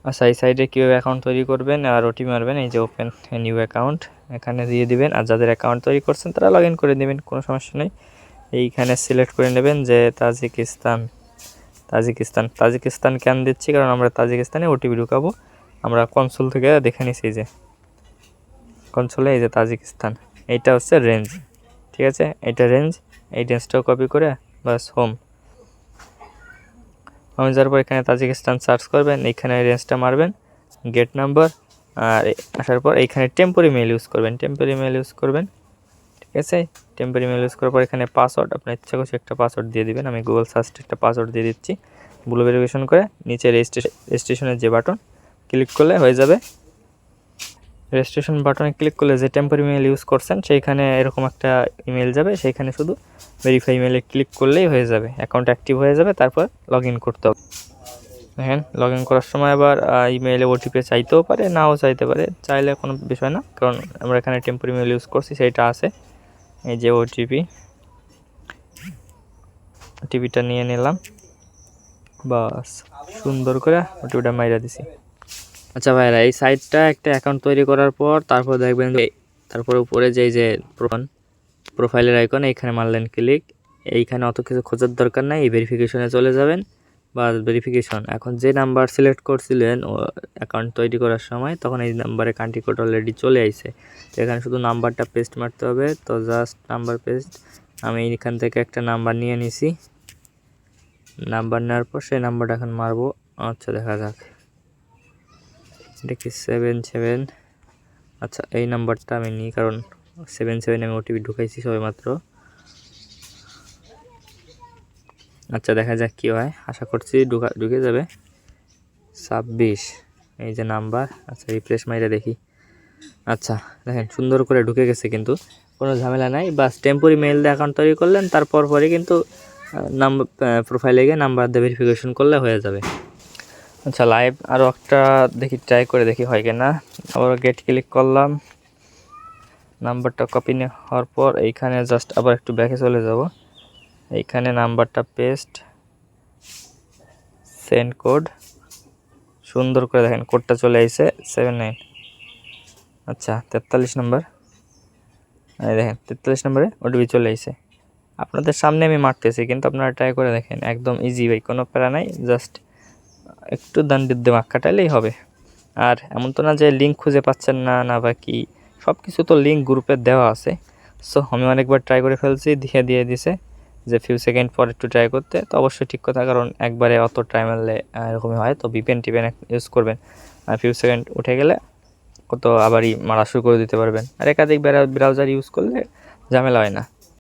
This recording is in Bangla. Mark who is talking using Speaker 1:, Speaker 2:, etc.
Speaker 1: আচ্ছা, এই সাইডে কীভাবে অ্যাকাউন্ট তৈরি করবেন আর ওটিপি মারবেন, এই যে ওপেন নিউ অ্যাকাউন্ট এখানে দিয়ে দিবেন। আর যাদের অ্যাকাউন্ট তৈরি করছেন তারা লগ ইন করে দেবেন, কোনো সমস্যা নেই। এইখানে সিলেক্ট করে নেবেন যে তাজিকিস্তান কেন দিচ্ছি, কারণ আমরা তাজিকিস্তানে ওটিপি ঢুকাবো। আমরা কনসোল থেকে দেখে নিছি, যে কনসোলে এই যে তাজিকিস্তান, এইটা হচ্ছে রেঞ্জ, ঠিক আছে, এটা রেঞ্জ। এই রেঞ্জটাও কপি করে বাস হোম যাওয়ার পর এখানে তাজিকিস্তান সার্চ করবেন, এইখানে রেঞ্জটা মারবেন, গেট নাম্বার, আর আসার পর এইখানে টেম্পোরারি মেল ইউজ করবেন, ঠিক আছে। টেম্পোরারি মেল ইউজ করার পর এখানে পাসওয়ার্ড, আপনার ইচ্ছা করছে একটা পাসওয়ার্ড দিয়ে দিবেন। আমি গুগল সার্চ একটা পাসওয়ার্ড দিয়ে দিচ্ছি। ব্লু ভেরিফিকেশন করে নিচে রেজিস্ট্রেশনের যে বাটন ক্লিক করলে হয়ে যাবে। রেজিস্ট্রেশন বাটনে ক্লিক করলে যে টেম্পোরারি মেল ইউজ করছেন সেইখানে এরকম একটা ইমেল যাবে, সেইখানে শুধু ভেরিফাই ইমেলে ক্লিক করলেই হয়ে যাবে, অ্যাকাউন্ট অ্যাক্টিভ হয়ে যাবে। তারপর লগ ইন করতে হবে। দেখেন লগ ইন করার সময় আবার ইমেইলে ওটিপি চাইতেও পারে, নাও চাইতে পারে, চাইলে কোনো বিষয় না, কারণ আমরা এখানে টেম্পোরারি মেল ইউজ করছি, সেইটা আছে। এই যে ওটিপিটা নিয়ে নিলাম, বাস সুন্দর করে ওটিপিটা মাইরা দিছি। আচ্ছা ভাইরা, এই সাইটটা একটা অ্যাকাউন্ট তৈরি করার পর তারপর দেখবেন যে তারপর উপরে যে প্রোফাইলের আইকন, এইখানে মারলেন ক্লিক। এইখানে অত কিছু খোঁজার দরকার নাই, এই ভেরিফিকেশনে চলে যাবেন। বা ভেরিফিকেশন, এখন যে নাম্বার সিলেক্ট করছিলেন অ্যাকাউন্ট তৈরি করার সময়, তখন এই নাম্বারে কান্ট্রি কোড অলরেডি চলে আইছে। তো এখানে শুধু নাম্বারটা পেস্ট মারতে হবে। তো জাস্ট নাম্বার পেস্ট, আমি এখান থেকে একটা নাম্বার নিয়ে নিছি। নাম্বার নেওয়ার পর সেই নাম্বারটা এখন মারবো। আচ্ছা দেখা যাক, দেখি 77। আচ্ছা এই নাম্বারটা আমি নিই, কারণ 77 আমি ওটিপি ঢুকাইছি সবেমাত্র। আচ্ছা দেখা যাক কী হয়, আশা করছি ঢুকে যাবে। 26 এই যে নাম্বার। আচ্ছা রিফ্রেশ মাইরে দেখি। আচ্ছা দেখেন সুন্দর করে ঢুকে গেছে, কিন্তু কোনো ঝামেলা নাই। বাস টেম্পোরারি মেইল দিয়ে অ্যাকাউন্ট তৈরি করলেন, তারপর পরে কিন্তু নাম্বার প্রোফাইলে গিয়ে নাম্বার দিয়ে ভেরিফিকেশন করলে হয়ে যাবে। আচ্ছা লাইভ আরও একটা দেখি, ট্রাই করে দেখি হয় কিনা। আবার গেট ক্লিক করলাম, নাম্বারটা কপি হওয়ার পর এইখানে জাস্ট আবার একটু ব্যাকে চলে যাব। এইখানে নাম্বারটা পেস্ট, সেন্ড কোড, সুন্দর করে দেখেন কোডটা চলে আসছে 79। আচ্ছা 43 নম্বর, এই দেখেন 43 নম্বরে ওটিপি চলে আসছে। আপনাদের সামনে আমি মারতেছি, কিন্তু আপনারা ট্রাই করে দেখেন, একদম ইজি ভাই, কোনো প্যারা নাই। জাস্ট একটু দিমাগ খাটাইলেই হবে। আর এমন তো না যে লিঙ্ক খুঁজে পাচ্ছেন না বা কি, সব কিছু তো লিঙ্ক গ্রুপে দেওয়া আছে। সো আমি অনেকবার ট্রাই করে ফেলছি, দিয়ে দিছে যে ফিউ সেকেন্ড পর একটু ট্রাই করতে। তো অবশ্যই ঠিক কথা, কারণ একবারে অত ট্রাই মারলে এরকমই হয়। তো ভিপিএন ইউজ করবেন, আর ফিউ সেকেন্ড উঠে গেলে কত আবারই মারা শুরু করে দিতে পারবেন। আর একাধিক ব্রাউজার ইউজ করলে ঝামেলা হয় না।